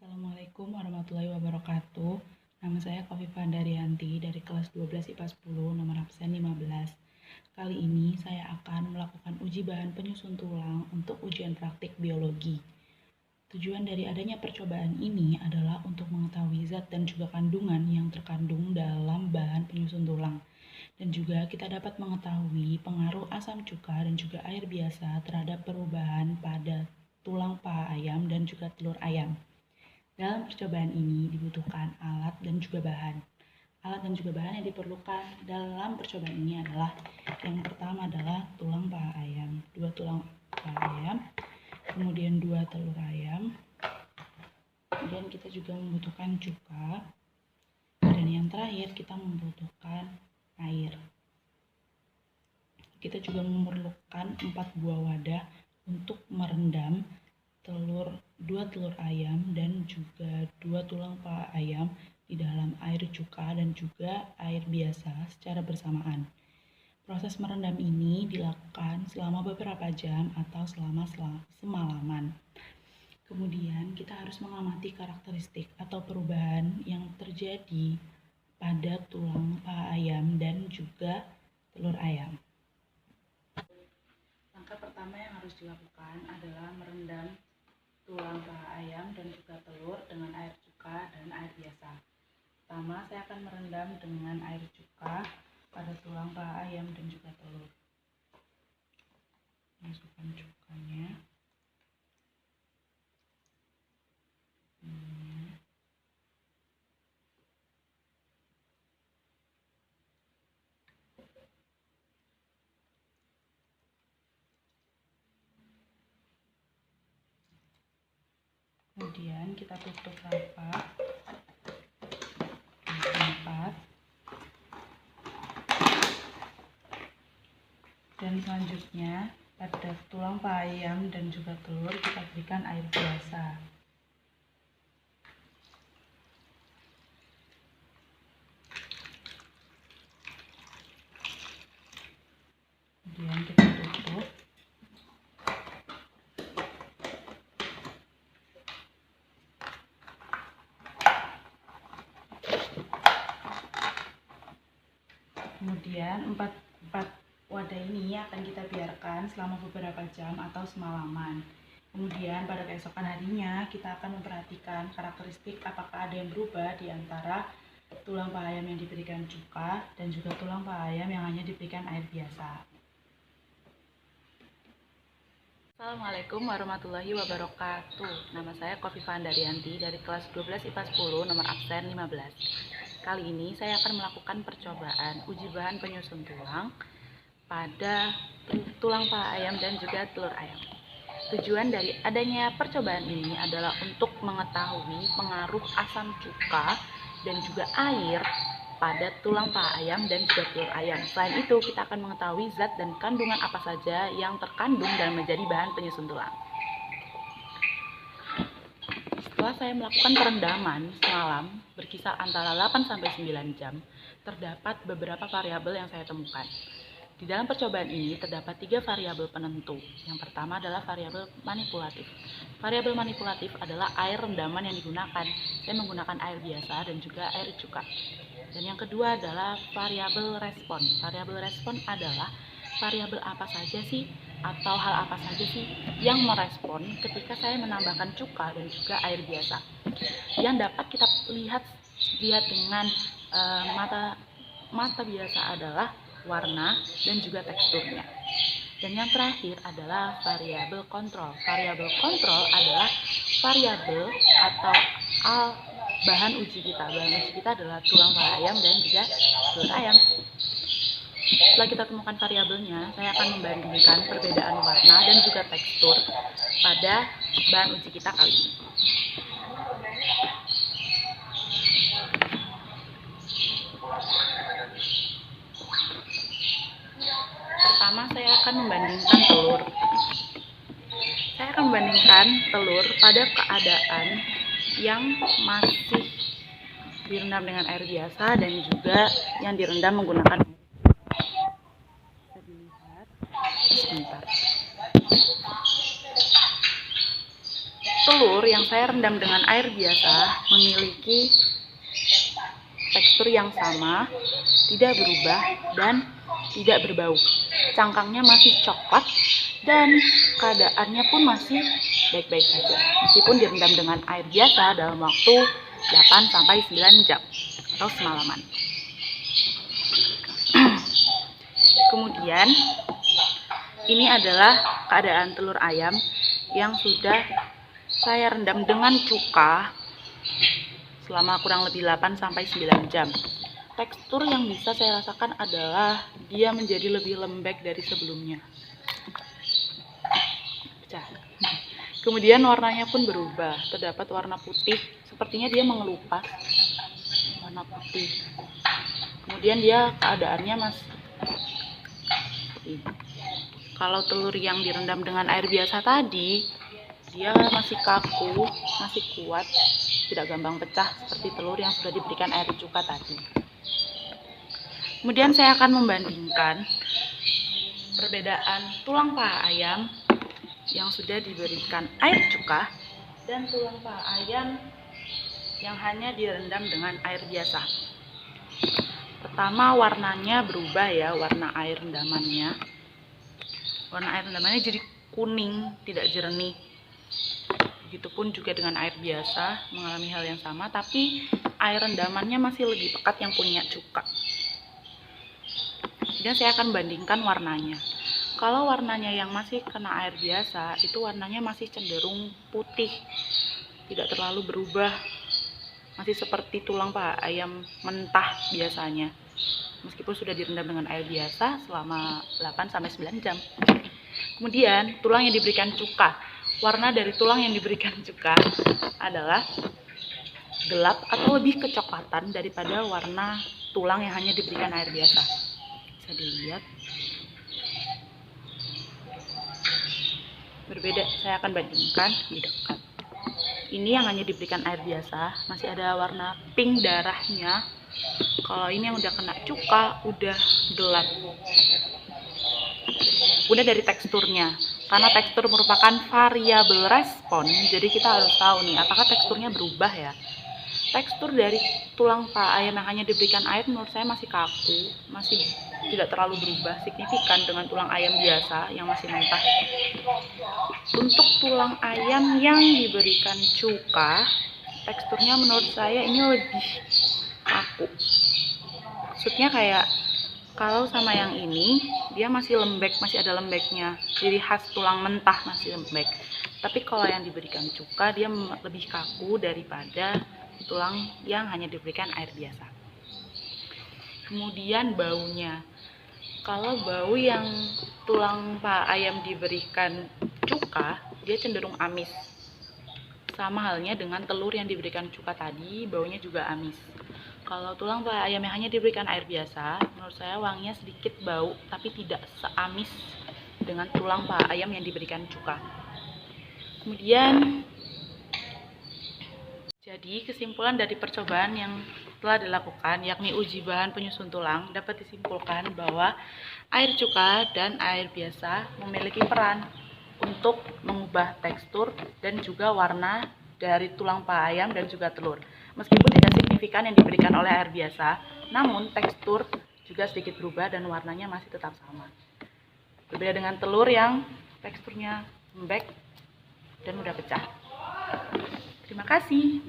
Assalamualaikum warahmatullahi wabarakatuh. Nama saya Khofifah Daryanti dari kelas 12 IPA 10 nomor absen 15. Kali ini saya akan melakukan uji bahan penyusun tulang untuk ujian praktik biologi. Tujuan dari adanya percobaan ini adalah untuk mengetahui zat dan juga kandungan yang terkandung dalam bahan penyusun tulang. Dan juga kita dapat mengetahui pengaruh asam cuka dan juga air biasa terhadap perubahan pada tulang paha ayam dan juga telur ayam. Dalam percobaan ini dibutuhkan alat dan juga bahan. Alat dan juga bahan yang diperlukan dalam percobaan ini adalah yang pertama adalah tulang paha ayam, 2 tulang paha ayam, kemudian 2 telur ayam, kemudian kita juga membutuhkan cuka, dan yang terakhir kita membutuhkan air. Kita juga memerlukan 4 buah wadah untuk merendam 2 telur ayam dan juga 2 tulang paha ayam di dalam air cuka dan juga air biasa secara bersamaan. Proses merendam ini dilakukan selama beberapa jam atau selama semalaman. Kemudian kita harus mengamati karakteristik atau perubahan yang terjadi pada tulang paha ayam dan juga telur ayam. Langkah pertama yang harus dilakukan adalah merendam tulang paha ayam dan juga telur dengan air cuka dan air biasa. Pertama, saya akan merendam dengan air cuka pada tulang paha ayam dan juga telur. Masukkan cukanya. Kemudian kita tutup rapat di tempat, dan selanjutnya pada tulang paha ayam dan juga telur kita berikan air biasa. Kemudian kita tutup. Kemudian 4 wadah ini akan kita biarkan selama beberapa jam atau semalaman. Kemudian pada keesokan harinya kita akan memperhatikan karakteristik apakah ada yang berubah di antara tulang paha ayam yang diberikan cuka dan juga tulang paha ayam yang hanya diberikan air biasa. Assalamualaikum warahmatullahi wabarakatuh. Nama saya Khofifah Daryanti dari kelas 12 IPA 10 nomor absen 15. Kali ini saya akan melakukan percobaan uji bahan penyusun tulang pada tulang paha ayam dan juga telur ayam. Tujuan dari adanya percobaan ini adalah untuk mengetahui pengaruh asam cuka dan juga air pada tulang paha ayam dan juga telur ayam. Selain itu, kita akan mengetahui zat dan kandungan apa saja yang terkandung dan menjadi bahan penyusun tulang. Setelah saya melakukan perendaman semalam berkisar antara 8-9 jam, terdapat beberapa variabel yang saya temukan. Di dalam percobaan ini terdapat 3 variabel penentu. Yang pertama adalah variabel manipulatif. Variabel manipulatif adalah air rendaman yang digunakan. Saya menggunakan air biasa dan juga air cuka. Dan yang kedua adalah variabel respon. Variabel respon adalah variabel apa saja sih atau hal apa saja sih yang merespon ketika saya menambahkan cuka dan juga air biasa. Yang dapat kita lihat dengan mata biasa adalah warna dan juga teksturnya. Dan yang terakhir adalah variabel kontrol. Variabel kontrol adalah variabel atau bahan uji kita. Bahan uji kita adalah tulang paha ayam dan juga telur ayam. Setelah kita temukan variabelnya, saya akan membandingkan perbedaan warna dan juga tekstur pada bahan uji kita kali ini. Pertama, saya akan membandingkan telur. Saya akan membandingkan telur pada keadaan yang masih direndam dengan air biasa dan juga yang direndam menggunakan air. Bisa dilihat sebentar. telur yang saya rendam dengan air biasa memiliki tekstur yang sama, tidak berubah dan tidak berbau. Cangkangnya masih coklat dan keadaannya pun masih baik-baik saja, meskipun direndam dengan air biasa dalam waktu 8-9 jam atau semalaman. Kemudian ini adalah keadaan telur ayam yang sudah saya rendam dengan cuka selama kurang lebih 8-9 jam. Tekstur yang bisa saya rasakan adalah dia menjadi lebih lembek dari sebelumnya. Kemudian warnanya pun berubah, terdapat warna putih, sepertinya dia mengelupas warna putih. Kemudian dia keadaannya masih seperti ini. Kalau telur yang direndam dengan air biasa tadi, dia masih kaku, masih kuat, tidak gampang pecah seperti telur yang sudah diberikan air cuka tadi. Kemudian saya akan membandingkan perbedaan tulang paha ayam yang sudah diberikan air cuka dan tulang paha ayam yang hanya direndam dengan air biasa. Pertama, warnanya berubah ya, warna air rendamannya. Warna air rendamannya jadi kuning, tidak jernih. Begitupun juga dengan air biasa, mengalami hal yang sama, tapi air rendamannya masih lebih pekat yang punya cuka. Kemudian saya akan bandingkan warnanya. Kalau warnanya yang masih kena air biasa, itu warnanya masih cenderung putih, tidak terlalu berubah, masih seperti tulang paha ayam mentah biasanya, meskipun sudah direndam dengan air biasa selama 8-9 jam. Kemudian tulang yang diberikan cuka, warna dari tulang yang diberikan cuka adalah gelap atau lebih kecoklatan daripada warna tulang yang hanya diberikan air biasa. Bisa dilihat berbeda. Saya akan bandingkan di dekat. Ini yang hanya diberikan air biasa, masih ada warna pink darahnya. Kalau ini yang udah kena cuka, udah gelap. Udah dari teksturnya, karena tekstur merupakan variabel respon, jadi kita harus tahu nih apakah teksturnya berubah ya. Tekstur dari tulang paha ayam yang hanya diberikan air menurut saya masih kaku, masih tidak terlalu berubah signifikan dengan tulang ayam biasa yang masih mentah. Untuk tulang ayam yang diberikan cuka, teksturnya menurut saya ini lebih kaku. Maksudnya kayak kalau sama yang ini dia masih lembek, masih ada lembeknya, ciri khas tulang mentah masih lembek. Tapi kalau yang diberikan cuka dia lebih kaku daripada tulang yang hanya diberikan air biasa. Kemudian baunya, kalau bau yang tulang paha ayam diberikan cuka, dia cenderung amis. Sama halnya dengan telur yang diberikan cuka tadi, baunya juga amis. Kalau tulang paha ayam yang hanya diberikan air biasa, menurut saya wanginya sedikit bau, tapi tidak seamis dengan tulang paha ayam yang diberikan cuka. Kemudian, jadi kesimpulan dari percobaan yang telah dilakukan, yakni uji bahan penyusun tulang, dapat disimpulkan bahwa air cuka dan air biasa memiliki peran untuk mengubah tekstur dan juga warna dari tulang paha ayam dan juga telur. Meskipun tidak signifikan yang diberikan oleh air biasa, namun tekstur juga sedikit berubah dan warnanya masih tetap sama. Berbeda dengan telur yang teksturnya lembek dan mudah pecah. Terima kasih.